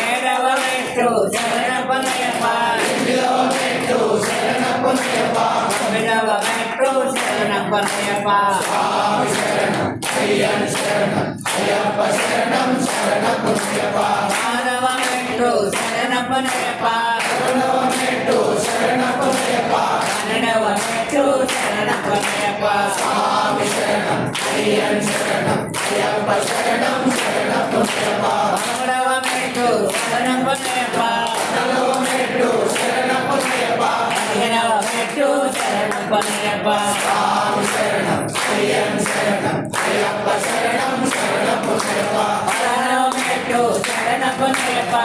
ఏడవ మెట్టు శరణపనయప్ప తొమ్మిదవ మెట్టు శరణపనయప్ప ఆరవ మెట్టు శరణపనయప్ప పన్నెండవ మెట్టు శరణపనయప్ప పదమూడవ మెట్టు శరణపనయప్ప పదిహేనవ మెట్టు శరణపనయప్ప పదహారవ మెట్టు శరణపనయప్ప